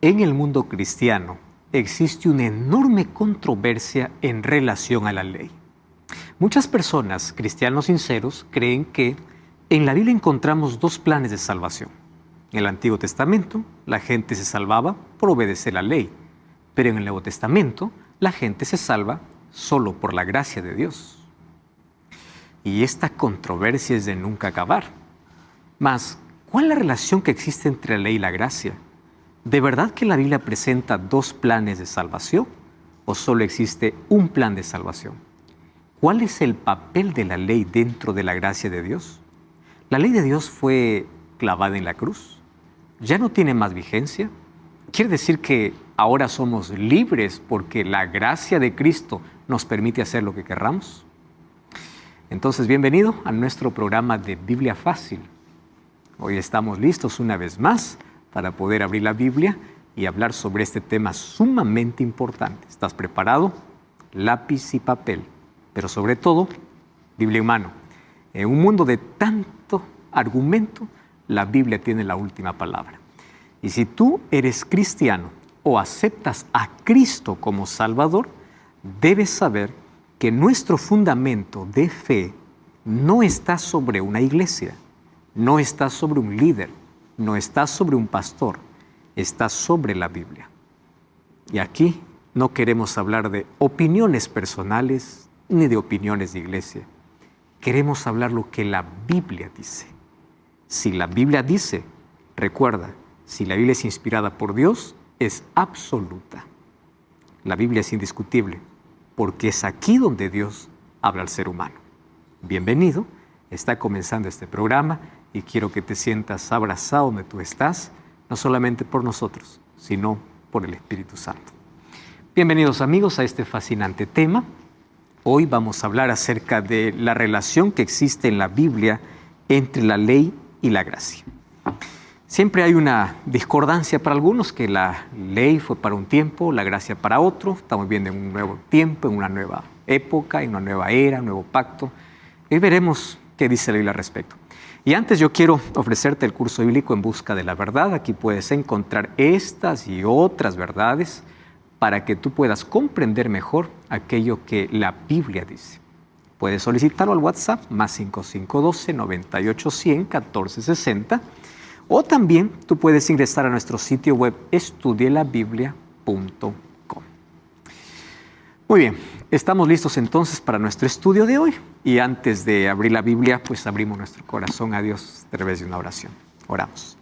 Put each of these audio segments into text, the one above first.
En el mundo cristiano existe una enorme controversia en relación a la ley. Muchas personas, cristianos sinceros, creen que en la Biblia encontramos dos planes de salvación. En el Antiguo Testamento, la gente se salvaba por obedecer la ley, pero en el Nuevo Testamento, la gente se salva solo por la gracia de Dios. Y esta controversia es de nunca acabar. Mas, ¿cuál es la relación que existe entre la ley y la gracia? ¿De verdad que la Biblia presenta dos planes de salvación o solo existe un plan de salvación? ¿Cuál es el papel de la ley dentro de la gracia de Dios? ¿La ley de Dios fue clavada en la cruz? ¿Ya no tiene más vigencia? ¿Quiere decir que ahora somos libres porque la gracia de Cristo nos permite hacer lo que querramos? Entonces, bienvenido a nuestro programa de Biblia Fácil. Hoy estamos listos una vez más para poder abrir la Biblia y hablar sobre este tema sumamente importante. ¿Estás preparado? Lápiz y papel, pero sobre todo, Biblia en mano. En un mundo de tanto argumento, la Biblia tiene la última palabra. Y si tú eres cristiano o aceptas a Cristo como Salvador, debes saber que nuestro fundamento de fe no está sobre una iglesia, no está sobre un líder, no está sobre un pastor, está sobre la Biblia. Y aquí no queremos hablar de opiniones personales ni de opiniones de iglesia. Queremos hablar lo que la Biblia dice. Si la Biblia dice, recuerda, si la Biblia es inspirada por Dios, es absoluta. La Biblia es indiscutible, porque es aquí donde Dios habla al ser humano. Bienvenido, está comenzando este programa y quiero que te sientas abrazado donde tú estás, no solamente por nosotros, sino por el Espíritu Santo. Bienvenidos amigos a este fascinante tema. Hoy vamos a hablar acerca de la relación que existe en la Biblia entre la ley y la gracia. Siempre hay una discordancia para algunos, que la ley fue para un tiempo, la gracia para otro. Estamos viviendo en un nuevo tiempo, en una nueva época, en una nueva era, un nuevo pacto. Y veremos qué dice la Biblia al respecto. Y antes yo quiero ofrecerte el curso bíblico En Busca de la Verdad. Aquí puedes encontrar estas y otras verdades para que tú puedas comprender mejor aquello que la Biblia dice. Puedes solicitarlo al WhatsApp más 5512-9810-1460. O también tú puedes ingresar a nuestro sitio web estudielabiblia.com. Muy bien, estamos listos entonces para nuestro estudio de hoy. Y antes de abrir la Biblia, pues abrimos nuestro corazón a Dios a través de una oración. Oramos.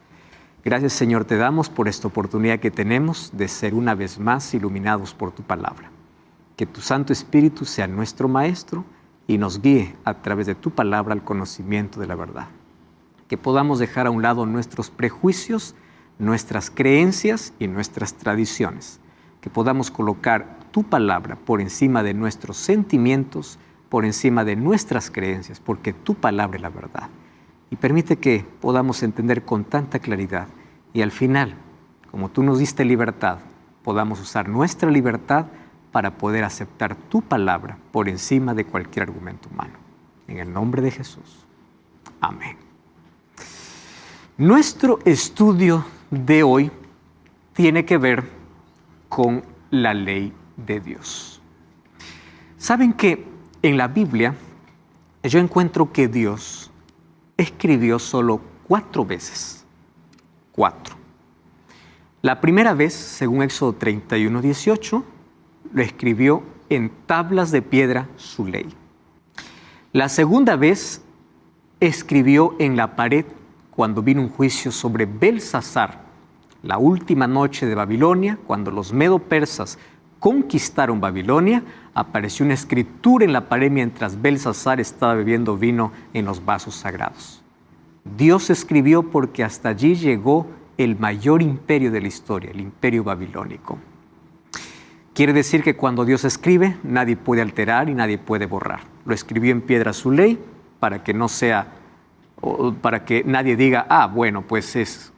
Gracias, Señor, te damos por esta oportunidad que tenemos de ser una vez más iluminados por tu palabra. Que tu Santo Espíritu sea nuestro Maestro y nos guíe a través de tu palabra al conocimiento de la verdad. Que podamos dejar a un lado nuestros prejuicios, nuestras creencias y nuestras tradiciones. Que podamos colocar tu palabra por encima de nuestros sentimientos, por encima de nuestras creencias, porque tu palabra es la verdad. Y permite que podamos entender con tanta claridad y al final, como tú nos diste libertad, podamos usar nuestra libertad para poder aceptar tu palabra por encima de cualquier argumento humano. En el nombre de Jesús. Amén. Nuestro estudio de hoy tiene que ver con la ley de Dios. ¿Saben que en la Biblia yo encuentro que Dios escribió solo 4 veces? 4. La primera vez, según Éxodo 31:18, lo escribió en tablas de piedra su ley. La segunda vez escribió en la pared cuando vino un juicio sobre Belsasar, la última noche de Babilonia, cuando los medo-persas conquistaron Babilonia, apareció una escritura en la pared mientras Belsasar estaba bebiendo vino en los vasos sagrados. Dios escribió porque hasta allí llegó el mayor imperio de la historia, el imperio babilónico. Quiere decir que cuando Dios escribe, nadie puede alterar y nadie puede borrar. Lo escribió en piedra su ley para que no sea, para que nadie diga, bueno, pues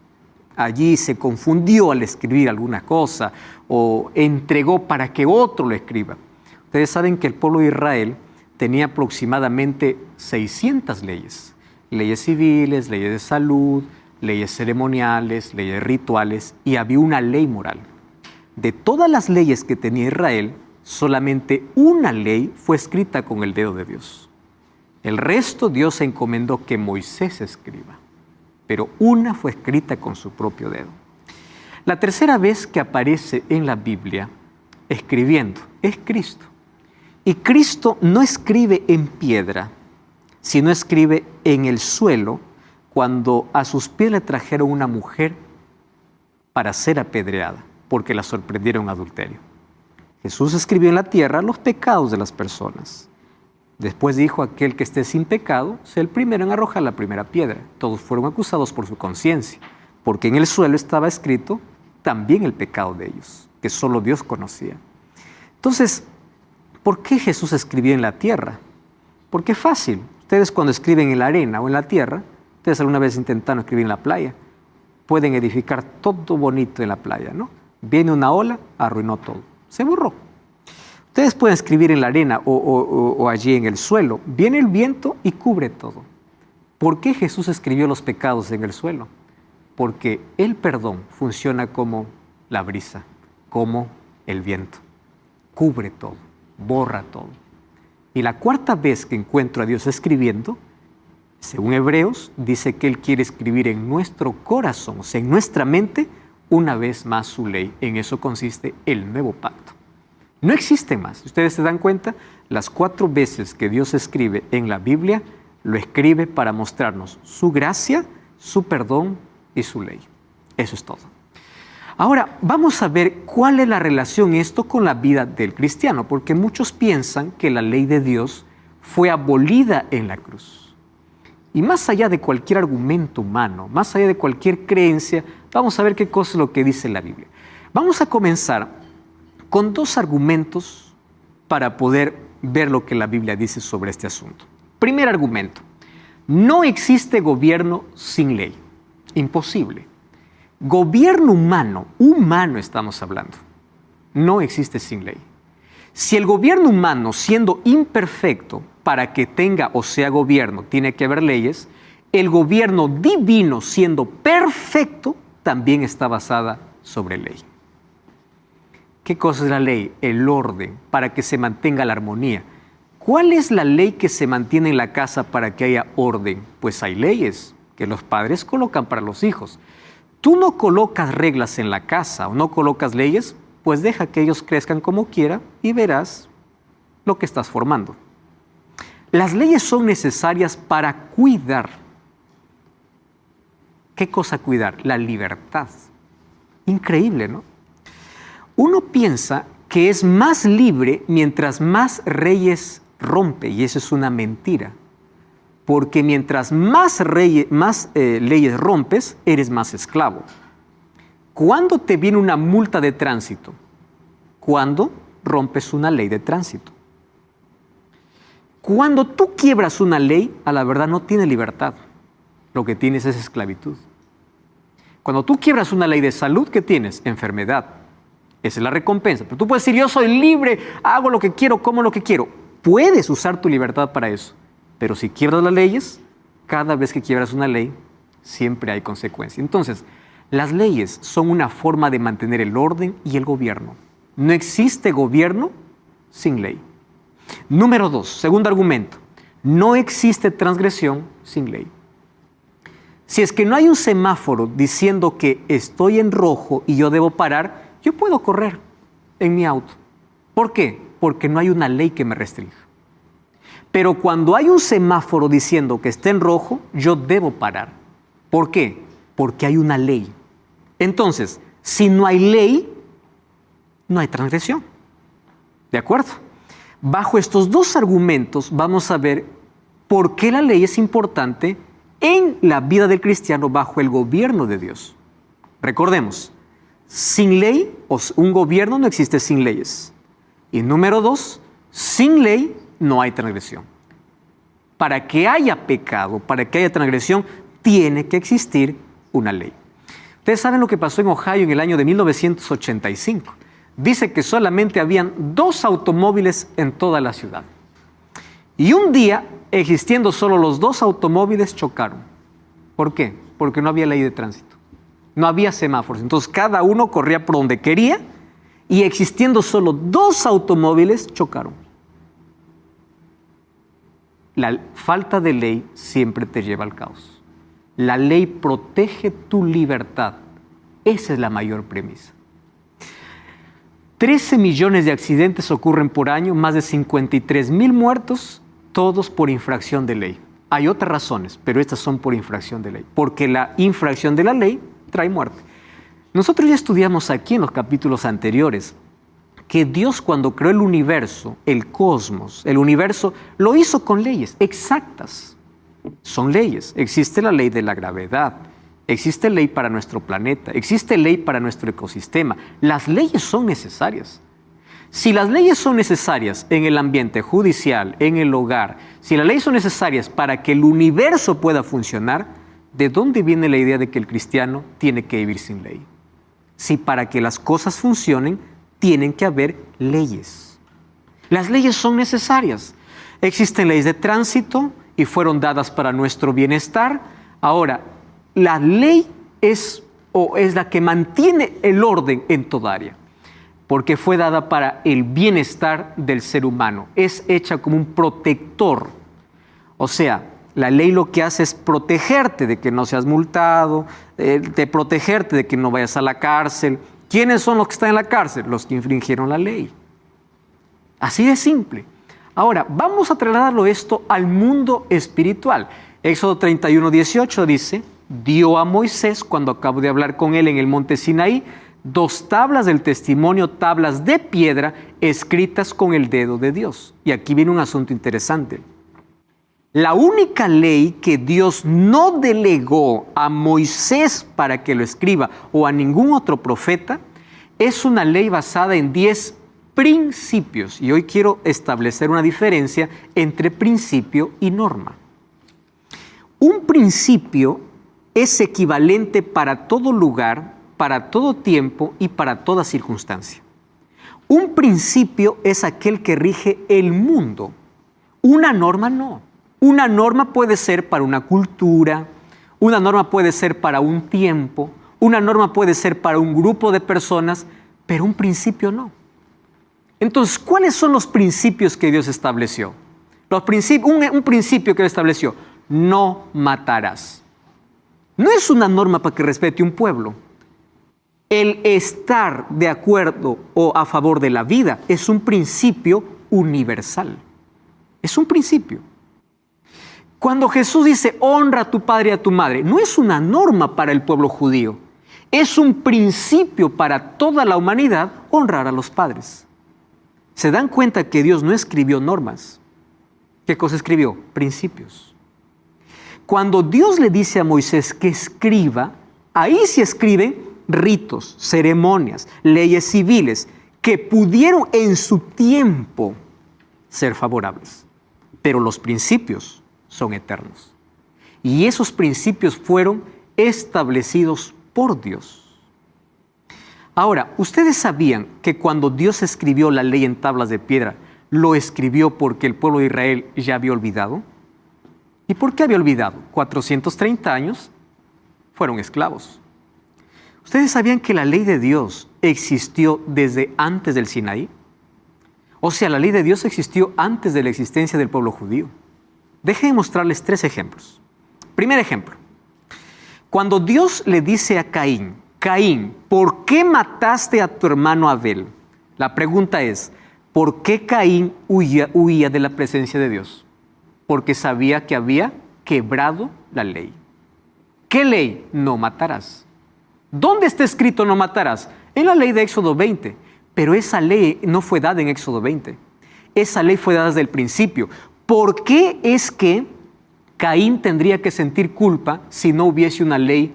allí se confundió al escribir alguna cosa o entregó para que otro lo escriba. Ustedes saben que el pueblo de Israel tenía aproximadamente 600 leyes. Leyes civiles, leyes de salud, leyes ceremoniales, leyes rituales, y había una ley moral. De todas las leyes que tenía Israel, solamente una ley fue escrita con el dedo de Dios. El resto Dios encomendó que Moisés escriba, pero una fue escrita con su propio dedo. La tercera vez que aparece en la Biblia escribiendo es Cristo. Y Cristo no escribe en piedra, sino escribe en el suelo, cuando a sus pies le trajeron una mujer para ser apedreada, porque la sorprendieron en adulterio. Jesús escribió en la tierra los pecados de las personas. Después dijo: aquel que esté sin pecado, sea el primero en arrojar la primera piedra. Todos fueron acusados por su conciencia, porque en el suelo estaba escrito también el pecado de ellos, que solo Dios conocía. Entonces, ¿por qué Jesús escribió en la tierra? Porque es fácil. Ustedes cuando escriben en la arena o en la tierra, ustedes alguna vez intentaron escribir en la playa, pueden edificar todo bonito en la playa, ¿no? Viene una ola, arruinó todo, se borró. Ustedes pueden escribir en la arena o allí en el suelo, viene el viento y cubre todo. ¿Por qué Jesús escribió los pecados en el suelo? Porque el perdón funciona como la brisa, como el viento, cubre todo, borra todo. Y la cuarta vez que encuentro a Dios escribiendo, según Hebreos, dice que Él quiere escribir en nuestro corazón, o sea, en nuestra mente, una vez más su ley. En eso consiste el nuevo pacto. No existe más. Ustedes se dan cuenta, las 4 veces que Dios escribe en la Biblia, lo escribe para mostrarnos su gracia, su perdón y su ley. Eso es todo. Ahora, vamos a ver cuál es la relación esto con la vida del cristiano, porque muchos piensan que la ley de Dios fue abolida en la cruz. Y más allá de cualquier argumento humano, más allá de cualquier creencia, vamos a ver qué cosa es lo que dice la Biblia. Vamos a comenzar con 2 argumentos para poder ver lo que la Biblia dice sobre este asunto. Primer argumento: no existe gobierno sin ley. Imposible. Gobierno humano estamos hablando, no existe sin ley. Si el gobierno humano, siendo imperfecto, para que tenga o sea gobierno, tiene que haber leyes, el gobierno divino, siendo perfecto, también está basada sobre ley. ¿Qué cosa es la ley? El orden, para que se mantenga la armonía. ¿Cuál es la ley que se mantiene en la casa para que haya orden? Pues hay leyes que los padres colocan para los hijos. Tú no colocas reglas en la casa o no colocas leyes, pues deja que ellos crezcan como quiera y verás lo que estás formando. Las leyes son necesarias para cuidar. ¿Qué cosa cuidar? La libertad. Increíble, ¿no? Uno piensa que es más libre mientras más reyes rompe, y eso es una mentira. Porque mientras más leyes rompes, eres más esclavo. ¿Cuándo te viene una multa de tránsito? Cuando rompes una ley de tránsito. Cuando tú quiebras una ley, a la verdad no tienes libertad. Lo que tienes es esclavitud. Cuando tú quiebras una ley de salud, ¿qué tienes? Enfermedad. Esa es la recompensa. Pero tú puedes decir: yo soy libre, hago lo que quiero, como lo que quiero. Puedes usar tu libertad para eso. Pero si quiebras las leyes, cada vez que quiebras una ley, siempre hay consecuencia. Entonces, las leyes son una forma de mantener el orden y el gobierno. No existe gobierno sin ley. Número 2, segundo argumento: no existe transgresión sin ley. Si es que no hay un semáforo diciendo que estoy en rojo y yo debo parar, yo puedo correr en mi auto. ¿Por qué? Porque no hay una ley que me restrinja. Pero cuando hay un semáforo diciendo que está en rojo, yo debo parar. ¿Por qué? Porque hay una ley. Entonces, si no hay ley, no hay transgresión. ¿De acuerdo? Bajo estos 2 argumentos vamos a ver por qué la ley es importante en la vida del cristiano bajo el gobierno de Dios. Recordemos, sin ley, un gobierno no existe sin leyes. Y número 2, sin ley no hay transgresión. Para que haya pecado, para que haya transgresión, tiene que existir una ley. Ustedes saben lo que pasó en Ohio en el año de 1985. Dice que solamente habían 2 automóviles en toda la ciudad. Y un día, existiendo solo los 2 automóviles, chocaron. ¿Por qué? porque no había ley de tránsito. No había semáforos. Entonces cada uno corría por donde quería y existiendo solo 2 automóviles chocaron. La falta de ley siempre te lleva al caos. La ley protege tu libertad. Esa es la mayor premisa. 13 millones de accidentes ocurren por año, más de 53,000 muertos, todos por infracción de ley. Hay otras razones, pero estas son por infracción de ley, porque la infracción de la ley trae muerte. Nosotros ya estudiamos aquí en los capítulos anteriores que Dios, cuando creó el universo, el cosmos, el universo, lo hizo con leyes exactas. Son leyes. Existe la ley de la gravedad, existe ley para nuestro planeta, existe ley para nuestro ecosistema. Las leyes son necesarias. Si las leyes son necesarias en el ambiente judicial, en el hogar, si las leyes son necesarias para que el universo pueda funcionar, ¿de dónde viene la idea de que el cristiano tiene que vivir sin ley? Si para que las cosas funcionen, tienen que haber leyes. Las leyes son necesarias. Existen leyes de tránsito y fueron dadas para nuestro bienestar. Ahora, la ley es la que mantiene el orden en toda área, porque fue dada para el bienestar del ser humano. Es hecha como un protector. O sea, la ley lo que hace es protegerte de que no seas multado, de protegerte de que no vayas a la cárcel. ¿Quiénes son los que están en la cárcel? Los que infringieron la ley. Así de simple. Ahora, vamos a trasladarlo esto al mundo espiritual. Éxodo 31:18 dice: dio a Moisés, cuando acabo de hablar con él en el monte Sinaí, 2 tablas del testimonio, tablas de piedra, escritas con el dedo de Dios. Y aquí viene un asunto interesante. La única ley que Dios no delegó a Moisés para que lo escriba o a ningún otro profeta es una ley basada en 10 principios. Y hoy quiero establecer una diferencia entre principio y norma. Un principio es equivalente para todo lugar, para todo tiempo y para toda circunstancia. Un principio es aquel que rige el mundo. Una norma no. Una norma puede ser para una cultura, una norma puede ser para un tiempo, una norma puede ser para un grupo de personas, pero un principio no. Entonces, ¿cuáles son los principios que Dios estableció? Un principio que Dios estableció: no matarás. No es una norma para que respete un pueblo. El estar de acuerdo o a favor de la vida es un principio universal. Es un principio. Cuando Jesús dice, honra a tu padre y a tu madre, no es una norma para el pueblo judío. Es un principio para toda la humanidad honrar a los padres. ¿Se dan cuenta que Dios no escribió normas? ¿Qué cosa escribió? Principios. Cuando Dios le dice a Moisés que escriba, ahí se escriben ritos, ceremonias, leyes civiles que pudieron en su tiempo ser favorables. Pero los principios son eternos. Y esos principios fueron establecidos por Dios. Ahora, ¿ustedes sabían que cuando Dios escribió la ley en tablas de piedra, lo escribió porque el pueblo de Israel ya había olvidado? ¿Y por qué había olvidado? 430 años fueron esclavos. ¿Ustedes sabían que la ley de Dios existió desde antes del Sinaí? O sea, la ley de Dios existió antes de la existencia del pueblo judío. Déjenme mostrarles 3 ejemplos. Primer ejemplo. Cuando Dios le dice a Caín, Caín, ¿por qué mataste a tu hermano Abel? La pregunta es, ¿por qué Caín huía de la presencia de Dios? Porque sabía que había quebrado la ley. ¿Qué ley? No matarás. ¿Dónde está escrito no matarás? En la ley de Éxodo 20. Pero esa ley no fue dada en Éxodo 20. Esa ley fue dada desde el principio. ¿Por qué es que Caín tendría que sentir culpa si no hubiese una ley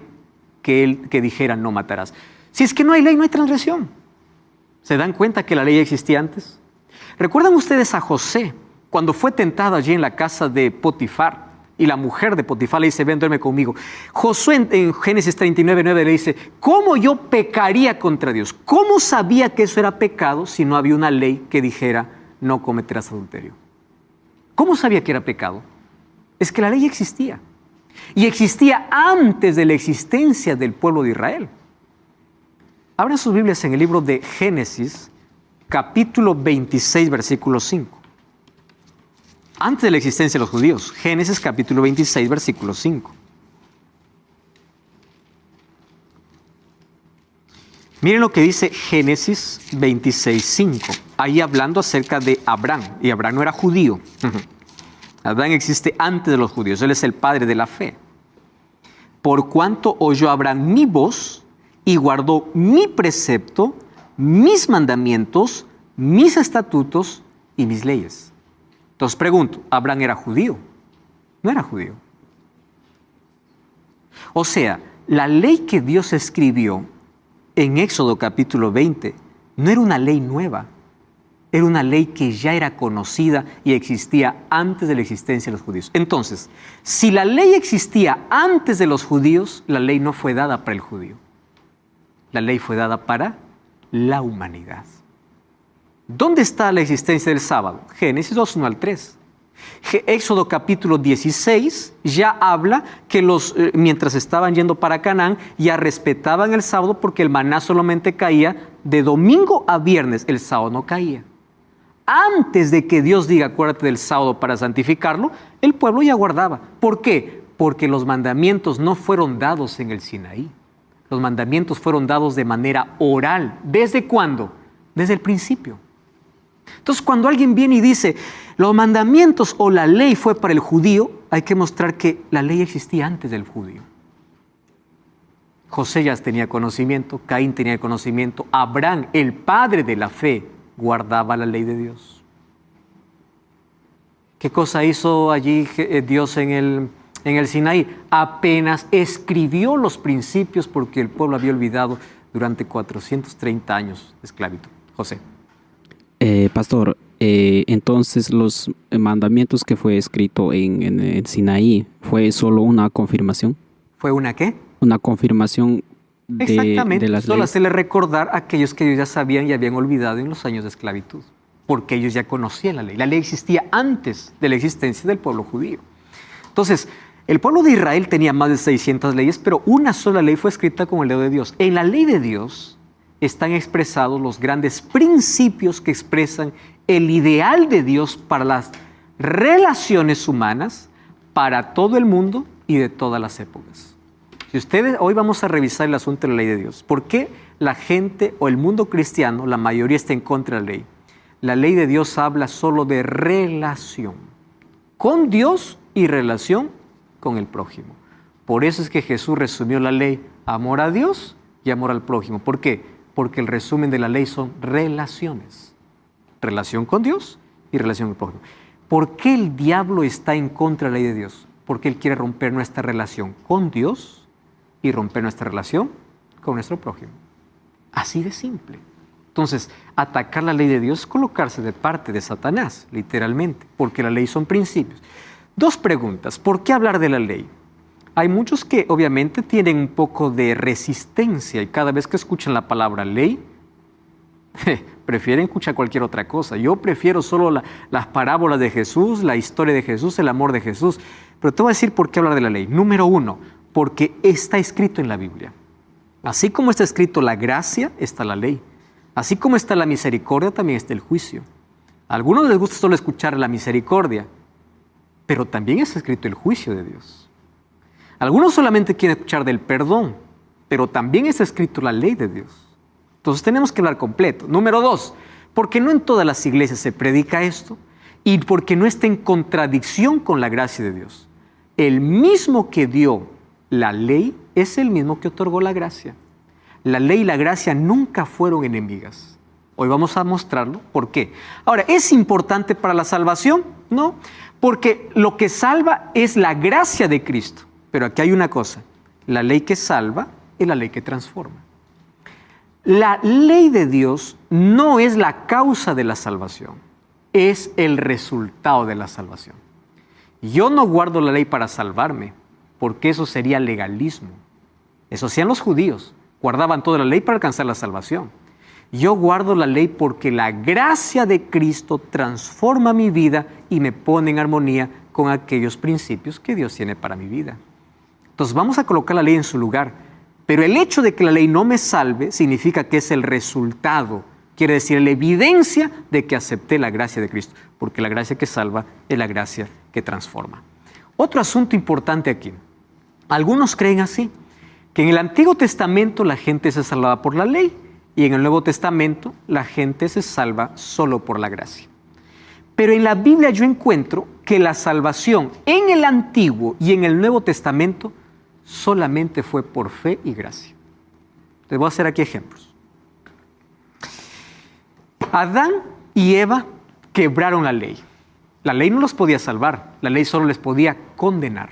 que dijera no matarás? Si es que no hay ley, no hay transgresión. ¿Se dan cuenta que la ley existía antes? ¿Recuerdan ustedes a José cuando fue tentado allí en la casa de Potifar? Y la mujer de Potifar le dice, ven, duerme conmigo. Josué en Génesis 39:9 le dice, ¿cómo yo pecaría contra Dios? ¿Cómo sabía que eso era pecado si no había una ley que dijera no cometerás adulterio? ¿Cómo sabía que era pecado? Es que la ley existía. Y existía antes de la existencia del pueblo de Israel. Abran sus Biblias en el libro de Génesis, capítulo 26, versículo 5. Antes de la existencia de los judíos. Génesis, capítulo 26, versículo 5. Miren lo que dice Génesis 26, 5. Ahí hablando acerca de Abraham. Y Abraham no era judío. Abraham existe antes de los judíos. Él es el padre de la fe. Por cuanto oyó Abraham mi voz y guardó mi precepto, mis mandamientos, mis estatutos y mis leyes. Entonces pregunto, ¿Abraham era judío? No era judío. O sea, la ley que Dios escribió en Éxodo capítulo 20 no era una ley nueva. Era una ley que ya era conocida y existía antes de la existencia de los judíos. Entonces, si la ley existía antes de los judíos, la ley no fue dada para el judío. La ley fue dada para la humanidad. ¿Dónde está la existencia del sábado? Génesis 2, 1 al 3. Éxodo capítulo 16 ya habla que mientras estaban yendo para Canaán, ya respetaban el sábado porque el maná solamente caía de domingo a viernes. El sábado no caía. Antes de que Dios diga, acuérdate del sábado para santificarlo, el pueblo ya guardaba. ¿Por qué? Porque los mandamientos no fueron dados en el Sinaí. Los mandamientos fueron dados de manera oral. ¿Desde cuándo? Desde el principio. Entonces, cuando alguien viene y dice, los mandamientos o la ley fue para el judío, hay que mostrar que la ley existía antes del judío. José ya tenía conocimiento, Caín tenía conocimiento, Abraham, el padre de la fe, guardaba la ley de Dios. ¿Qué cosa hizo allí Dios en el Sinaí? Apenas escribió los principios porque el pueblo había olvidado durante 430 años de esclavitud. José. Pastor, entonces los mandamientos que fue escrito en el Sinaí, ¿fue solo una confirmación? ¿Fue una qué? Una confirmación de las solo leyes. hacerle recordar a aquellos que ellos ya sabían y habían olvidado en los años de esclavitud, porque ellos ya conocían la ley. La ley existía antes de la existencia del pueblo judío. Entonces, el pueblo de Israel tenía más de 600 leyes, pero una sola ley fue escrita con el dedo de Dios. En la ley de Dios están expresados los grandes principios que expresan el ideal de Dios para las relaciones humanas, para todo el mundo y de todas las épocas. Hoy vamos a revisar el asunto de la ley de Dios. ¿Por qué la gente o el mundo cristiano, la mayoría está en contra de la ley? La ley de Dios habla solo de relación con Dios y relación con el prójimo. Por eso es que Jesús resumió la ley, amor a Dios y amor al prójimo. ¿Por qué? Porque el resumen de la ley son relaciones. Relación con Dios y relación con el prójimo. ¿Por qué el diablo está en contra de la ley de Dios? Porque él quiere romper nuestra relación con Dios y romper nuestra relación con nuestro prójimo. Así de simple. Entonces, atacar la ley de Dios es colocarse de parte de Satanás, literalmente, porque la ley son principios. Dos preguntas. ¿Por qué hablar de la ley? Hay muchos que obviamente tienen un poco de resistencia y cada vez que escuchan la palabra ley, prefieren escuchar cualquier otra cosa. Yo prefiero solo las parábolas de Jesús, la historia de Jesús, el amor de Jesús. Pero te voy a decir por qué hablar de la ley. Número uno, porque está escrito en la Biblia. Así como está escrito la gracia, está la ley. Así como está la misericordia, también está el juicio. A algunos les gusta solo escuchar la misericordia, pero también está escrito el juicio de Dios. Algunos solamente quieren escuchar del perdón, pero también está escrito la ley de Dios. Entonces tenemos que hablar completo. Número dos, porque no en todas las iglesias se predica esto y porque no está en contradicción con la gracia de Dios. El mismo que dio la ley es el mismo que otorgó la gracia. La ley y la gracia nunca fueron enemigas. Hoy vamos a mostrarlo. ¿Por qué? Ahora, ¿es importante para la salvación? No, porque lo que salva es la gracia de Cristo. Pero aquí hay una cosa, la ley que salva es la ley que transforma. La ley de Dios no es la causa de la salvación, es el resultado de la salvación. Yo no guardo la ley para salvarme, porque eso sería legalismo. Eso hacían los judíos, guardaban toda la ley para alcanzar la salvación. Yo guardo la ley porque la gracia de Cristo transforma mi vida y me pone en armonía con aquellos principios que Dios tiene para mi vida. Entonces vamos a colocar la ley en su lugar. Pero el hecho de que la ley no me salve significa que es el resultado. Quiere decir la evidencia de que acepté la gracia de Cristo. Porque la gracia que salva es la gracia que transforma. Otro asunto importante aquí. Algunos creen así, que en el Antiguo Testamento la gente se salvaba por la ley y en el Nuevo Testamento la gente se salva solo por la gracia. Pero en la Biblia yo encuentro que la salvación en el Antiguo y en el Nuevo Testamento solamente fue por fe y gracia. Les voy a hacer aquí ejemplos. Adán y Eva quebraron la ley. La ley no los podía salvar, la ley solo les podía condenar.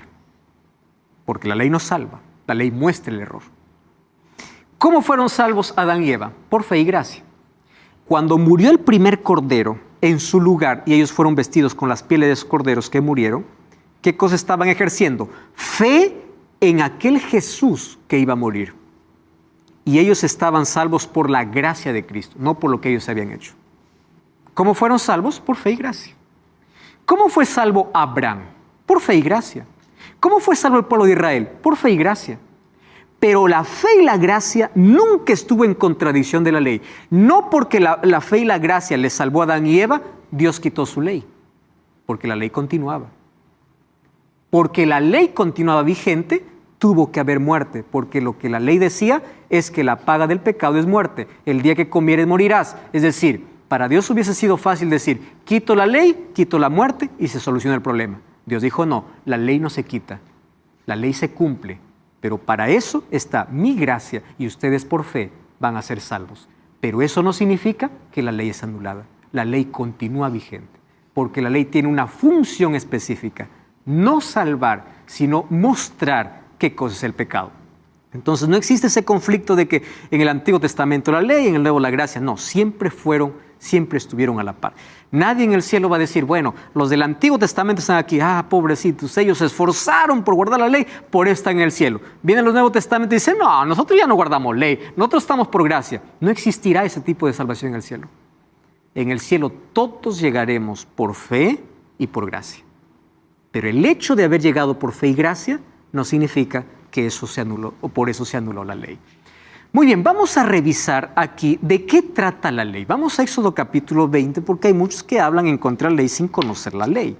Porque la ley no salva, la ley muestra el error. ¿Cómo fueron salvos Adán y Eva? Por fe y gracia. Cuando murió el primer cordero en su lugar y ellos fueron vestidos con las pieles de los corderos que murieron, ¿qué cosa estaban ejerciendo? Fe en aquel Jesús que iba a morir. Y ellos estaban salvos por la gracia de Cristo, no por lo que ellos habían hecho. ¿Cómo fueron salvos? Por fe y gracia. ¿Cómo fue salvo Abraham? Por fe y gracia. ¿Cómo fue salvo el pueblo de Israel? Por fe y gracia. Pero la fe y la gracia nunca estuvo en contradicción de la ley. No porque la fe y la gracia les salvó a Adán y Eva, Dios quitó su ley. Porque la ley continuaba. Porque la ley continuaba vigente, tuvo que haber muerte. Porque lo que la ley decía es que la paga del pecado es muerte. El día que comieres morirás. Es decir, para Dios hubiese sido fácil decir, quito la ley, quito la muerte y se soluciona el problema. Dios dijo, no, la ley no se quita, la ley se cumple, pero para eso está mi gracia y ustedes por fe van a ser salvos. Pero eso no significa que la ley es anulada, la ley continúa vigente, porque la ley tiene una función específica, no salvar, sino mostrar qué cosa es el pecado. Entonces no existe ese conflicto de que en el Antiguo Testamento la ley, en el Nuevo la gracia, no, siempre estuvieron a la par. Nadie en el cielo va a decir, bueno, los del Antiguo Testamento están aquí, pobrecitos, ellos se esforzaron por guardar la ley, por eso están en el cielo. Vienen los Nuevos Testamentos y dicen, no, nosotros ya no guardamos ley, nosotros estamos por gracia. No existirá ese tipo de salvación en el cielo. En el cielo todos llegaremos por fe y por gracia. Pero el hecho de haber llegado por fe y gracia no significa que eso se anuló o por eso se anuló la ley. Muy bien, vamos a revisar aquí de qué trata la ley. Vamos a Éxodo capítulo 20 porque hay muchos que hablan en contra de la ley sin conocer la ley.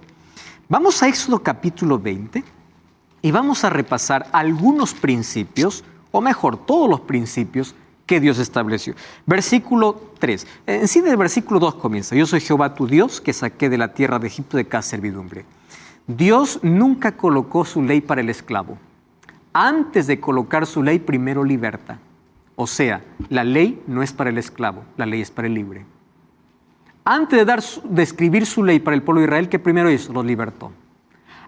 Vamos a Éxodo capítulo 20 y vamos a repasar algunos principios, o mejor, todos los principios que Dios estableció. Versículo 3. En sí, del versículo 2 comienza. Yo soy Jehová tu Dios que saqué de la tierra de Egipto de casa de servidumbre. Dios nunca colocó su ley para el esclavo. Antes de colocar su ley, primero liberta. O sea, la ley no es para el esclavo, la ley es para el libre. Antes de escribir su ley para el pueblo de Israel, ¿qué primero hizo? Los libertó.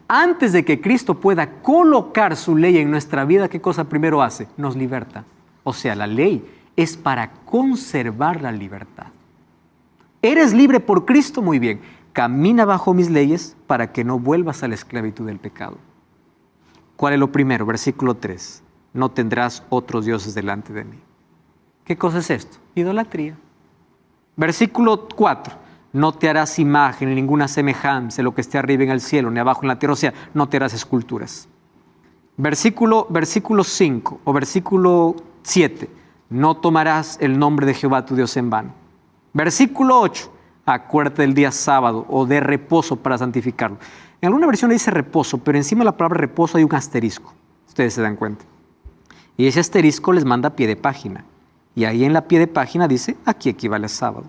Antes de que Cristo pueda colocar su ley en nuestra vida, ¿qué cosa primero hace? Nos liberta. O sea, la ley es para conservar la libertad. ¿Eres libre por Cristo? Muy bien. Camina bajo mis leyes para que no vuelvas a la esclavitud del pecado. ¿Cuál es lo primero? Versículo 3. No tendrás otros dioses delante de mí. ¿Qué cosa es esto? Idolatría. Versículo 4. No te harás imagen ni ninguna semejanza de lo que esté arriba en el cielo, ni abajo en la tierra. O sea, no te harás esculturas. Versículo 5 o versículo 7. No tomarás el nombre de Jehová tu Dios en vano. Versículo 8. Acuérdate del día sábado o de reposo para santificarlo. En alguna versión le dice reposo, pero encima de la palabra reposo hay un asterisco. Ustedes se dan cuenta. Y ese asterisco les manda a pie de página. Y ahí en la pie de página dice, aquí equivale a sábado.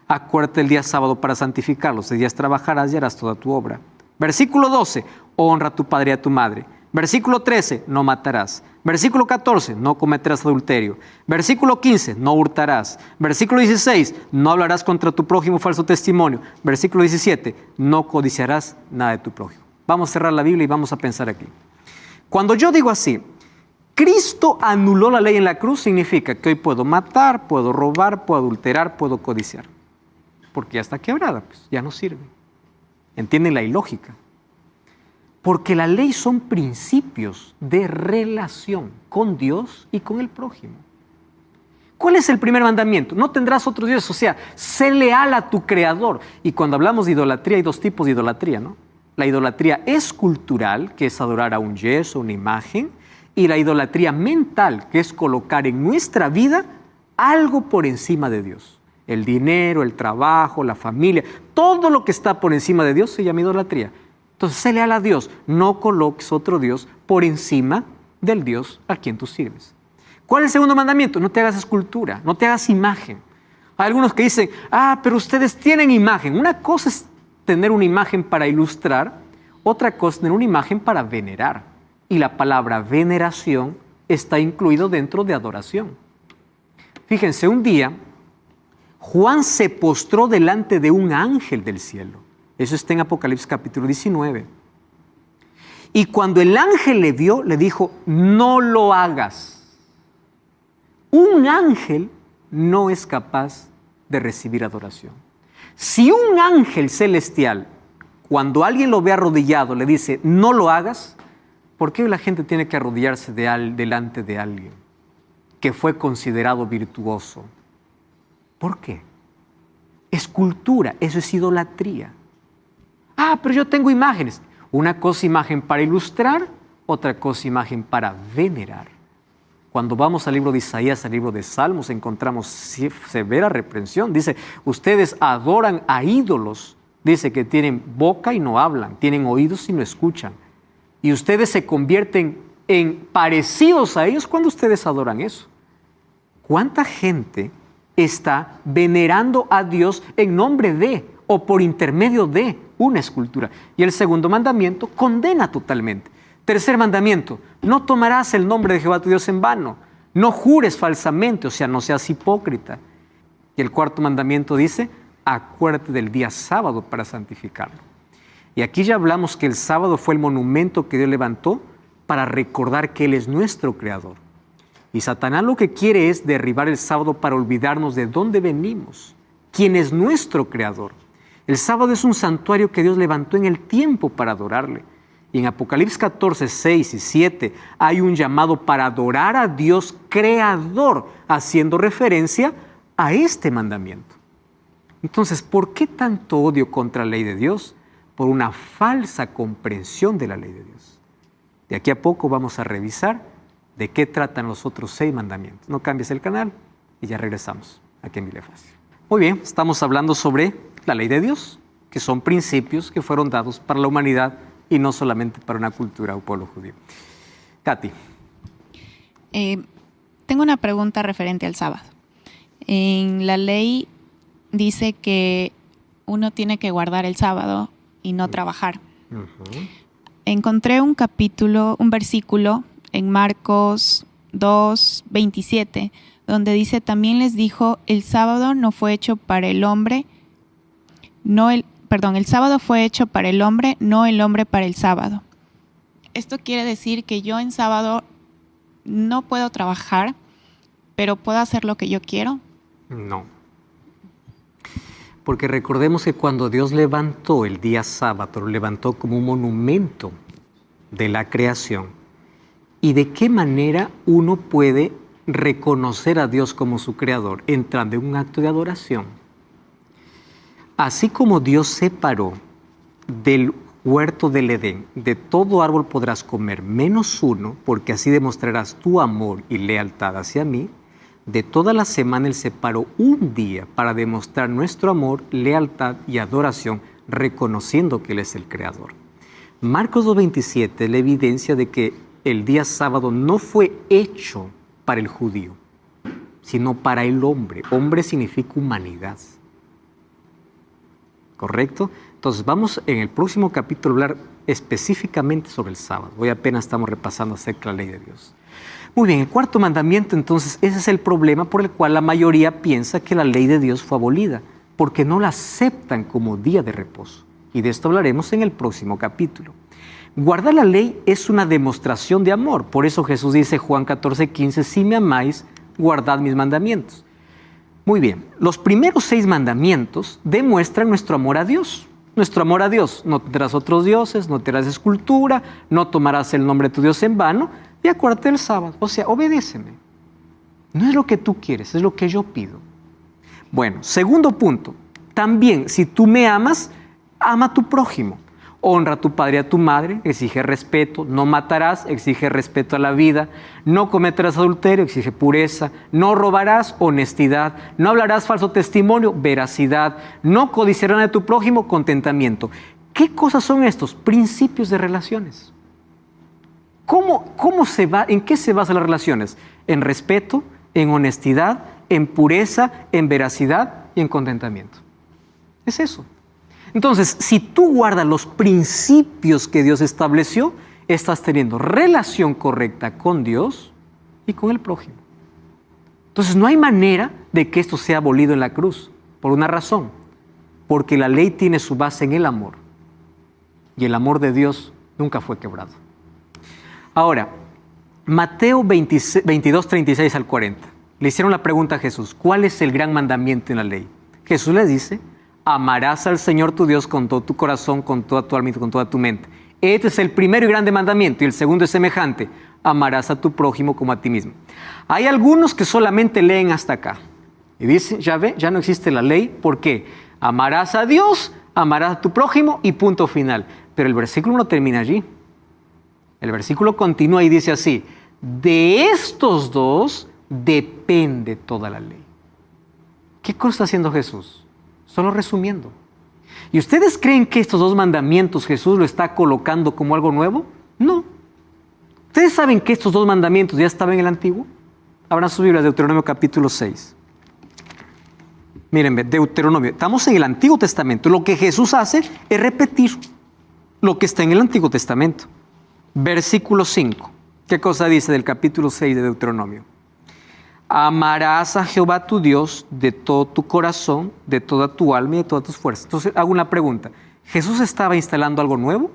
Acuérdate el día sábado para santificarlo. 6 días trabajarás y harás toda tu obra. Versículo 12, honra a tu padre y a tu madre. Versículo 13, no matarás. Versículo 14, no cometerás adulterio. Versículo 15, no hurtarás. Versículo 16, no hablarás contra tu prójimo falso testimonio. Versículo 17, no codiciarás nada de tu prójimo. Vamos a cerrar la Biblia y vamos a pensar aquí. Cuando yo digo así, Cristo anuló la ley en la cruz, significa que hoy puedo matar, puedo robar, puedo adulterar, puedo codiciar. Porque ya está quebrada, pues ya no sirve. ¿Entienden la ilógica? Porque la ley son principios de relación con Dios y con el prójimo. ¿Cuál es el primer mandamiento? No tendrás otros dioses, o sea, sé leal a tu Creador. Y cuando hablamos de idolatría, hay 2 tipos de idolatría, ¿no? La idolatría escultural, que es adorar a un yeso, una imagen, y la idolatría mental, que es colocar en nuestra vida algo por encima de Dios. El dinero, el trabajo, la familia, todo lo que está por encima de Dios se llama idolatría. Entonces, sé leal a Dios, no coloques otro Dios por encima del Dios a quien tú sirves. ¿Cuál es el segundo mandamiento? No te hagas escultura, no te hagas imagen. Hay algunos que dicen, pero ustedes tienen imagen. Una cosa es tener una imagen para ilustrar, otra cosa es tener una imagen para venerar. Y la palabra veneración está incluido dentro de adoración. Fíjense, un día Juan se postró delante de un ángel del cielo. Eso está en Apocalipsis capítulo 19. Y cuando el ángel le vio, le dijo, no lo hagas. Un ángel no es capaz de recibir adoración. Si un ángel celestial, cuando alguien lo ve arrodillado, le dice, no lo hagas, ¿por qué la gente tiene que arrodillarse delante de alguien que fue considerado virtuoso? ¿Por qué? Escultura, eso es idolatría. Pero yo tengo imágenes. Una cosa imagen para ilustrar, otra cosa imagen para venerar. Cuando vamos al libro de Isaías, al libro de Salmos, encontramos severa reprensión. Dice, ustedes adoran a ídolos. Dice que tienen boca y no hablan, tienen oídos y no escuchan. Y ustedes se convierten en parecidos a ellos cuando ustedes adoran eso. ¿Cuánta gente está venerando a Dios en nombre de o por intermedio de una escultura? Y el segundo mandamiento condena totalmente. Tercer mandamiento, no tomarás el nombre de Jehová tu Dios en vano. No jures falsamente, o sea, no seas hipócrita. Y el cuarto mandamiento dice, acuérdate del día sábado para santificarlo. Y aquí ya hablamos que el sábado fue el monumento que Dios levantó para recordar que Él es nuestro creador. Y Satanás lo que quiere es derribar el sábado para olvidarnos de dónde venimos, quién es nuestro creador. El sábado es un santuario que Dios levantó en el tiempo para adorarle. Y en Apocalipsis 14, 6 y 7 hay un llamado para adorar a Dios creador, haciendo referencia a este mandamiento. Entonces, ¿por qué tanto odio contra la ley de Dios? Por una falsa comprensión de la ley de Dios. De aquí a poco vamos a revisar de qué tratan los otros 6 mandamientos. No cambies el canal y ya regresamos aquí en Biblia Fácil. Muy bien, estamos hablando sobre la ley de Dios, que son principios que fueron dados para la humanidad y no solamente para una cultura o pueblo judío. Katy. Tengo una pregunta referente al sábado. En la ley dice que uno tiene que guardar el sábado y no trabajar. Encontré un versículo en Marcos 2:27, donde dice, también les dijo, el sábado fue hecho para el hombre, el sábado fue hecho para el hombre, no el hombre para el sábado. Esto quiere decir que yo en sábado no puedo trabajar, pero puedo hacer lo que yo quiero. No. Porque recordemos que cuando Dios levantó el día sábado, lo levantó como un monumento de la creación. ¿Y de qué manera uno puede reconocer a Dios como su creador? Entrando en un acto de adoración. Así como Dios separó del huerto del Edén, de todo árbol podrás comer, menos uno, porque así demostrarás tu amor y lealtad hacia mí, de toda la semana Él separó un día para demostrar nuestro amor, lealtad y adoración, reconociendo que Él es el Creador. Marcos 2:27 es la evidencia de que el día sábado no fue hecho para el judío, sino para el hombre. Hombre significa humanidad. ¿Correcto? Entonces vamos en el próximo capítulo a hablar específicamente sobre el sábado. Hoy apenas estamos repasando acerca de la ley de Dios. Muy bien, el cuarto mandamiento, entonces, ese es el problema por el cual la mayoría piensa que la ley de Dios fue abolida, porque no la aceptan como día de reposo. Y de esto hablaremos en el próximo capítulo. Guardar la ley es una demostración de amor. Por eso Jesús dice, Juan 14:15, si me amáis, guardad mis mandamientos. Muy bien, los primeros 6 mandamientos demuestran nuestro amor a Dios. Nuestro amor a Dios, no tendrás otros dioses, no te harás escultura, no tomarás el nombre de tu Dios en vano y acuérdate del sábado. O sea, obedéceme. No es lo que tú quieres, es lo que yo pido. Bueno, segundo punto, también si tú me amas, ama a tu prójimo. Honra a tu padre y a tu madre, exige respeto. No matarás, exige respeto a la vida. No cometerás adulterio, exige pureza. No robarás, honestidad. No hablarás falso testimonio, veracidad. No codiciarás de tu prójimo, contentamiento. ¿Qué cosas son estos? Principios de relaciones. ¿En qué se basan las relaciones? En respeto, en honestidad, en pureza, en veracidad y en contentamiento. Es eso. Entonces, si tú guardas los principios que Dios estableció, estás teniendo relación correcta con Dios y con el prójimo. Entonces, no hay manera de que esto sea abolido en la cruz, por una razón, porque la ley tiene su base en el amor, y el amor de Dios nunca fue quebrado. Ahora, Mateo 22, 36 al 40, le hicieron la pregunta a Jesús, ¿cuál es el gran mandamiento en la ley? Jesús les dice, amarás al Señor tu Dios con todo tu corazón, con toda tu alma y con toda tu mente. Este es el primero y grande mandamiento, y el segundo es semejante, amarás a tu prójimo como a ti mismo. Hay algunos que solamente leen hasta acá, y dicen, ya ve, ya no existe la ley, ¿por qué? Amarás a Dios, amarás a tu prójimo y punto final. Pero el versículo no termina allí. El versículo continúa y dice así, de estos dos depende toda la ley. ¿Qué cosa está haciendo Jesús? Solo resumiendo. ¿Y ustedes creen que estos dos mandamientos Jesús lo está colocando como algo nuevo? No. ¿Ustedes saben que estos dos mandamientos ya estaban en el Antiguo? Abran sus Biblias, Deuteronomio capítulo 6. Miren, Deuteronomio, estamos en el Antiguo Testamento. Lo que Jesús hace es repetir lo que está en el Antiguo Testamento. Versículo 5. ¿Qué cosa dice del capítulo 6 de Deuteronomio? Amarás a Jehová tu Dios de todo tu corazón, de toda tu alma y de todas tus fuerzas. Entonces hago una pregunta. ¿Jesús estaba instalando algo nuevo?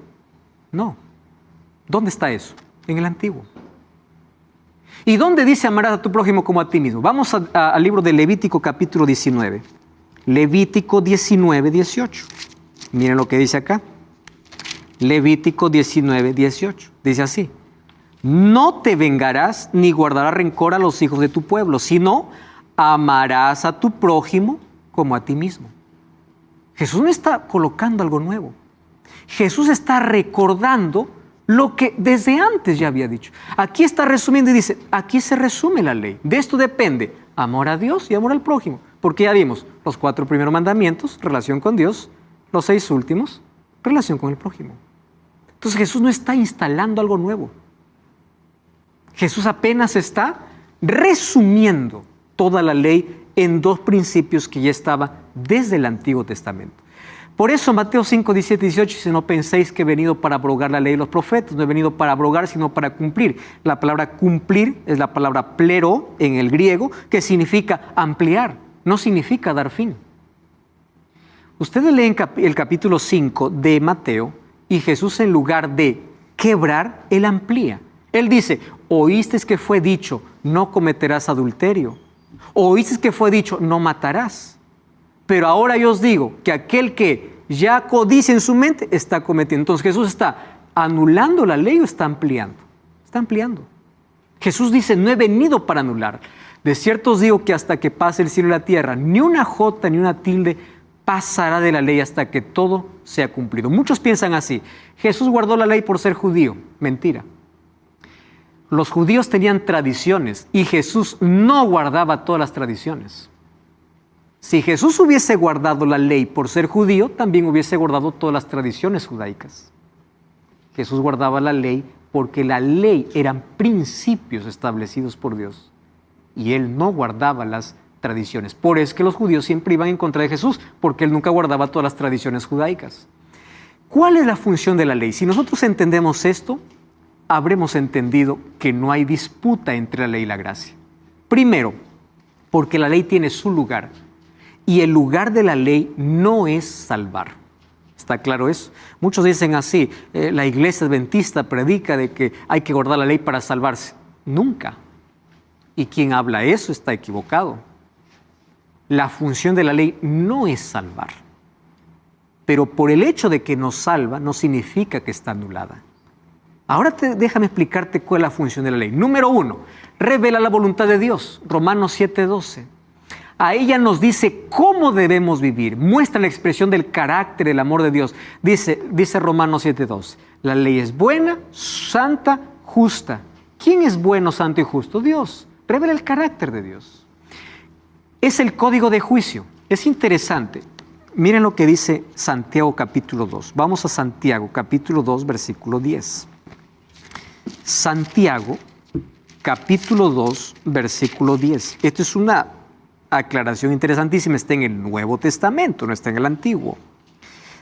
No. ¿Dónde está eso? En el Antiguo. ¿Y dónde dice amarás a tu prójimo como a ti mismo? Vamos al libro de Levítico capítulo 19. Levítico 19, 18. Miren lo que dice acá. Levítico 19, 18. Dice así. No te vengarás ni guardarás rencor a los hijos de tu pueblo, sino amarás a tu prójimo como a ti mismo. Jesús no está colocando algo nuevo. Jesús está recordando lo que desde antes ya había dicho. Aquí está resumiendo y dice, aquí se resume la ley. De esto depende amor a Dios y amor al prójimo. Porque ya vimos los 4 primeros mandamientos, relación con Dios, los 6 últimos, relación con el prójimo. Entonces Jesús no está instalando algo nuevo. Jesús apenas está resumiendo toda la ley en 2 principios que ya estaban desde el Antiguo Testamento. Por eso Mateo 5, 17 y 18 dice, no penséis que he venido para abrogar la ley de los profetas, no he venido para abrogar, sino para cumplir. La palabra cumplir es la palabra plero en el griego, que significa ampliar, no significa dar fin. Ustedes leen el capítulo 5 de Mateo y Jesús, en lugar de quebrar, Él amplía. Él dice, oísteis que fue dicho, no cometerás adulterio. Oísteis que fue dicho, no matarás. Pero ahora yo os digo que aquel que ya codicia en su mente está cometiendo. Entonces Jesús está anulando la ley o está ampliando. Está ampliando. Jesús dice, no he venido para anular. De cierto os digo que hasta que pase el cielo y la tierra, ni una jota ni una tilde pasará de la ley hasta que todo sea cumplido. Muchos piensan así. Jesús guardó la ley por ser judío. Mentira. Los judíos tenían tradiciones y Jesús no guardaba todas las tradiciones. Si Jesús hubiese guardado la ley por ser judío, también hubiese guardado todas las tradiciones judaicas. Jesús guardaba la ley porque la ley eran principios establecidos por Dios y Él no guardaba las tradiciones. Por eso es que los judíos siempre iban en contra de Jesús, porque Él nunca guardaba todas las tradiciones judaicas. ¿Cuál es la función de la ley? Si nosotros entendemos esto, habremos entendido que no hay disputa entre la ley y la gracia. Primero, porque la ley tiene su lugar. Y el lugar de la ley no es salvar. ¿Está claro eso? Muchos dicen así, la iglesia adventista predica de que hay que guardar la ley para salvarse. Nunca. Y quien habla eso está equivocado. La función de la ley no es salvar. Pero por el hecho de que nos salva, no significa que está anulada. Ahora déjame explicarte cuál es la función de la ley. Número 1, revela la voluntad de Dios. Romanos 7:12. A ella nos dice cómo debemos vivir, muestra la expresión del carácter, del amor de Dios. Dice Romanos 7:12, la ley es buena, santa, justa. ¿Quién es bueno, santo y justo? Dios. Revela el carácter de Dios. Es el código de juicio. Es interesante. Miren lo que dice Santiago capítulo 2. Vamos a Santiago capítulo 2, versículo 10. Santiago capítulo 2, versículo 10. Esto es una aclaración interesantísima. Está en el Nuevo Testamento, no está en el Antiguo.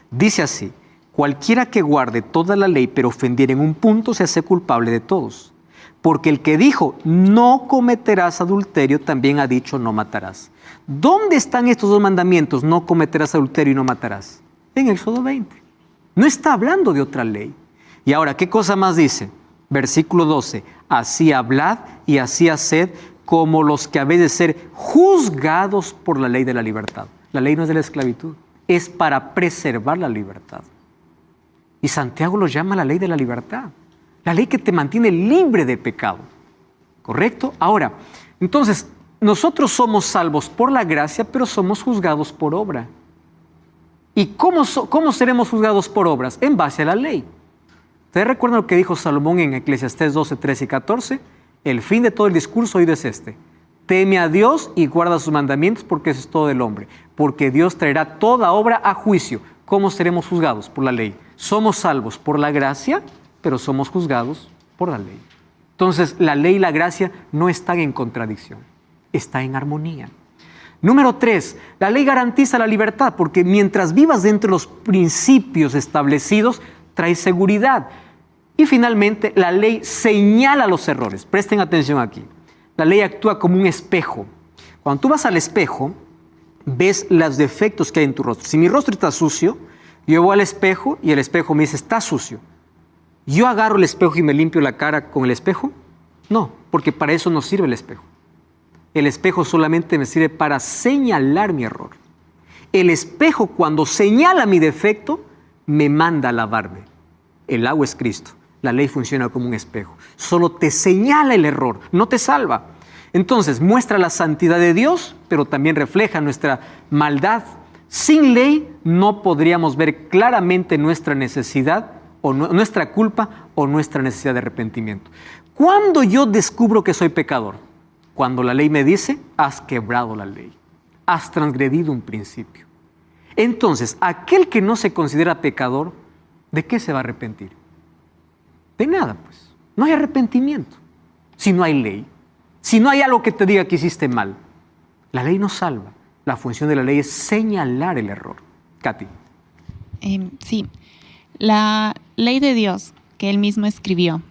Dice así: cualquiera que guarde toda la ley pero ofendiera en un punto se hace culpable de todos. Porque el que dijo no cometerás adulterio también ha dicho no matarás. ¿Dónde están estos dos mandamientos? No cometerás adulterio y no matarás. En Éxodo 20. No está hablando de otra ley. Y ahora, ¿qué cosa más dice? Versículo 12. Así hablad y así haced como los que habéis de ser juzgados por la ley de la libertad. La ley no es de la esclavitud, es para preservar la libertad. Y Santiago lo llama la ley de la libertad. La ley que te mantiene libre de pecado. ¿Correcto? Ahora, entonces, nosotros somos salvos por la gracia, pero somos juzgados por obra. ¿Y cómo seremos juzgados por obras? En base a la ley. ¿Ustedes recuerdan lo que dijo Salomón en Eclesiastés 12, 13 y 14? El fin de todo el discurso oído es este: teme a Dios y guarda sus mandamientos, porque eso es todo el hombre. Porque Dios traerá toda obra a juicio. ¿Cómo seremos juzgados? Por la ley. Somos salvos por la gracia, pero somos juzgados por la ley. Entonces, la ley y la gracia no están en contradicción, está en armonía. Número 3, la ley garantiza la libertad, porque mientras vivas dentro de los principios establecidos, trae seguridad. Y finalmente, la ley señala los errores. Presten atención aquí. La ley actúa como un espejo. Cuando tú vas al espejo, ves los defectos que hay en tu rostro. Si mi rostro está sucio, yo voy al espejo y el espejo me dice, está sucio. ¿Yo agarro el espejo y me limpio la cara con el espejo? No, porque para eso no sirve el espejo. El espejo solamente me sirve para señalar mi error. El espejo, cuando señala mi defecto, me manda a lavarme. El agua es Cristo. La ley funciona como un espejo. Solo te señala el error, no te salva. Entonces, muestra la santidad de Dios, pero también refleja nuestra maldad. Sin ley no podríamos ver claramente nuestra necesidad, o nuestra culpa, o nuestra necesidad de arrepentimiento. ¿Cuándo yo descubro que soy pecador? Cuando la ley me dice, has quebrado la ley, has transgredido un principio. Entonces, aquel que no se considera pecador, ¿de qué se va a arrepentir? De nada, pues. No hay arrepentimiento. Si no hay ley, si no hay algo que te diga que hiciste mal, la ley no salva. La función de la ley es señalar el error. Katy. Sí, la ley de Dios que Él mismo escribió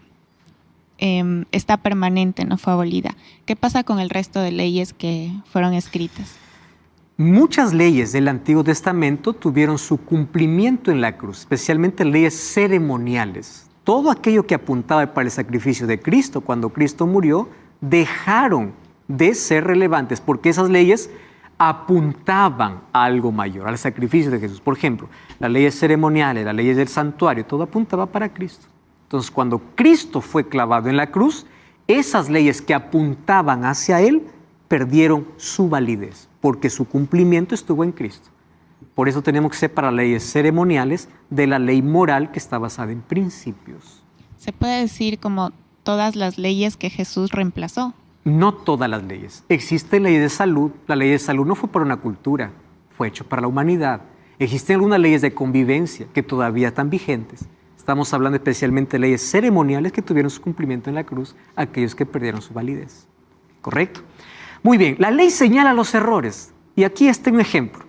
está permanente, no fue abolida. ¿Qué pasa con el resto de leyes que fueron escritas? Muchas leyes del Antiguo Testamento tuvieron su cumplimiento en la cruz, especialmente leyes ceremoniales. Todo aquello que apuntaba para el sacrificio de Cristo cuando Cristo murió, dejaron de ser relevantes porque esas leyes apuntaban a algo mayor, al sacrificio de Jesús. Por ejemplo, las leyes ceremoniales, las leyes del santuario, todo apuntaba para Cristo. Entonces, cuando Cristo fue clavado en la cruz, esas leyes que apuntaban hacia Él perdieron su validez, porque su cumplimiento estuvo en Cristo. Por eso tenemos que separar las leyes ceremoniales de la ley moral que está basada en principios. Se puede decir como todas las leyes que Jesús reemplazó. No todas las leyes. Existe la ley de salud. La ley de salud no fue para una cultura, fue hecho para la humanidad. Existen algunas leyes de convivencia que todavía están vigentes. Estamos hablando especialmente de leyes ceremoniales que tuvieron su cumplimiento en la cruz, aquellos que perdieron su validez. ¿Correcto? Muy bien, la ley señala los errores. Y aquí está un ejemplo.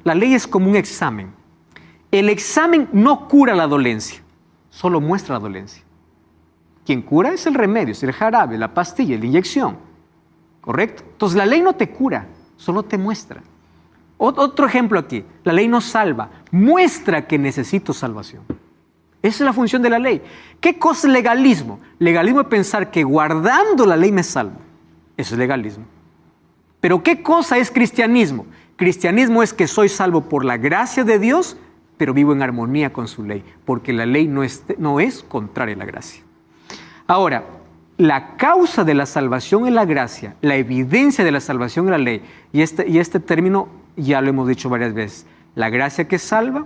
La ley es como un examen. El examen no cura la dolencia, solo muestra la dolencia. Quien cura es el remedio, es el jarabe, la pastilla, la inyección. ¿Correcto? Entonces la ley no te cura, solo te muestra. Otro ejemplo aquí, la ley no salva, muestra que necesito salvación. Esa es la función de la ley. ¿Qué cosa es legalismo? Legalismo es pensar que guardando la ley me salvo. Eso es legalismo. Pero ¿qué cosa es cristianismo? Cristianismo es que soy salvo por la gracia de Dios, pero vivo en armonía con su ley, porque la ley no es contraria a la gracia. Ahora, la causa de la salvación es la gracia, la evidencia de la salvación es la ley. Y este término ya lo hemos dicho varias veces. La gracia que salva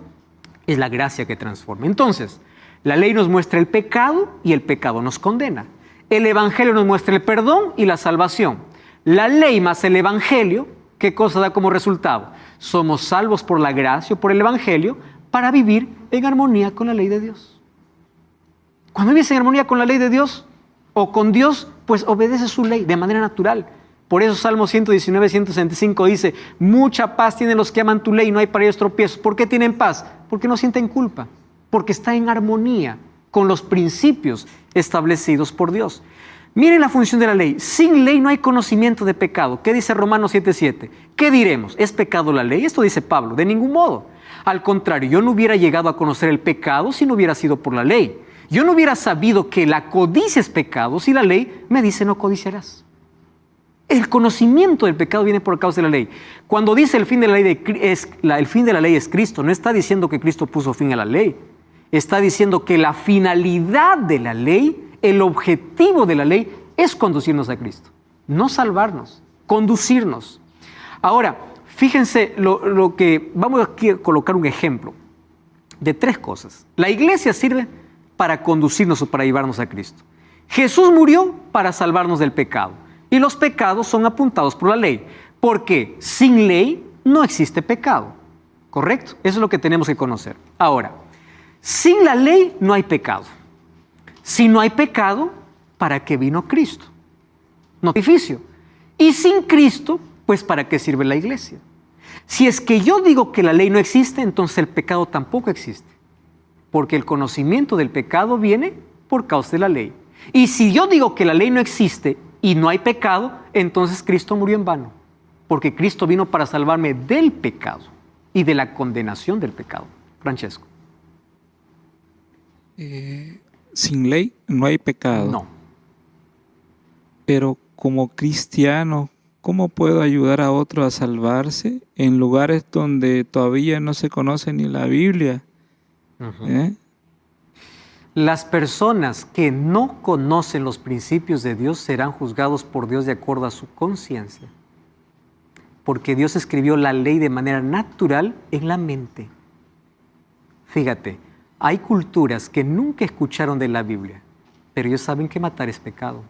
es la gracia que transforma. Entonces, la ley nos muestra el pecado y el pecado nos condena. El Evangelio nos muestra el perdón y la salvación. La ley más el Evangelio, ¿qué cosa da como resultado? Somos salvos por la gracia o por el Evangelio para vivir en armonía con la ley de Dios. Cuando vives en armonía con la ley de Dios o con Dios, pues obedece su ley de manera natural. Por eso Salmo 119, 165 dice, mucha paz tienen los que aman tu ley, no hay para ellos tropiezos. ¿Por qué tienen paz? Porque no sienten culpa, porque está en armonía con los principios establecidos por Dios. Miren la función de la ley. Sin ley no hay conocimiento de pecado. ¿Qué dice Romanos 7:7? ¿Qué diremos? ¿Es pecado la ley? Esto dice Pablo, de ningún modo. Al contrario, yo no hubiera llegado a conocer el pecado si no hubiera sido por la ley. Yo no hubiera sabido que la codicia es pecado si la ley me dice no codiciarás. El conocimiento del pecado viene por causa de la ley. Cuando dice el fin de la ley el fin de la ley es Cristo, no está diciendo que Cristo puso fin a la ley. Está diciendo que la finalidad de la ley, el objetivo de la ley es conducirnos a Cristo, no salvarnos, conducirnos. Ahora, fíjense lo que vamos aquí a colocar un ejemplo de 3 cosas. La iglesia sirve para conducirnos o para llevarnos a Cristo. Jesús murió para salvarnos del pecado y los pecados son apuntados por la ley, porque sin ley no existe pecado, ¿correcto? Eso es lo que tenemos que conocer. Ahora, sin la ley no hay pecado. Si no hay pecado, ¿para qué vino Cristo? No sacrificio. Y sin Cristo, pues ¿para qué sirve la iglesia? Si es que yo digo que la ley no existe, entonces el pecado tampoco existe. Porque el conocimiento del pecado viene por causa de la ley. Y si yo digo que la ley no existe y no hay pecado, entonces Cristo murió en vano. Porque Cristo vino para salvarme del pecado y de la condenación del pecado. Francesco. Sin ley no hay pecado. No. Pero como cristiano, ¿cómo puedo ayudar a otro a salvarse en lugares donde todavía no se conoce ni la Biblia? Las personas que no conocen los principios de Dios serán juzgados por Dios de acuerdo a su conciencia. Porque Dios escribió la ley de manera natural en la mente. Fíjate, hay culturas que nunca escucharon de la Biblia, pero ellos saben que matar es pecado.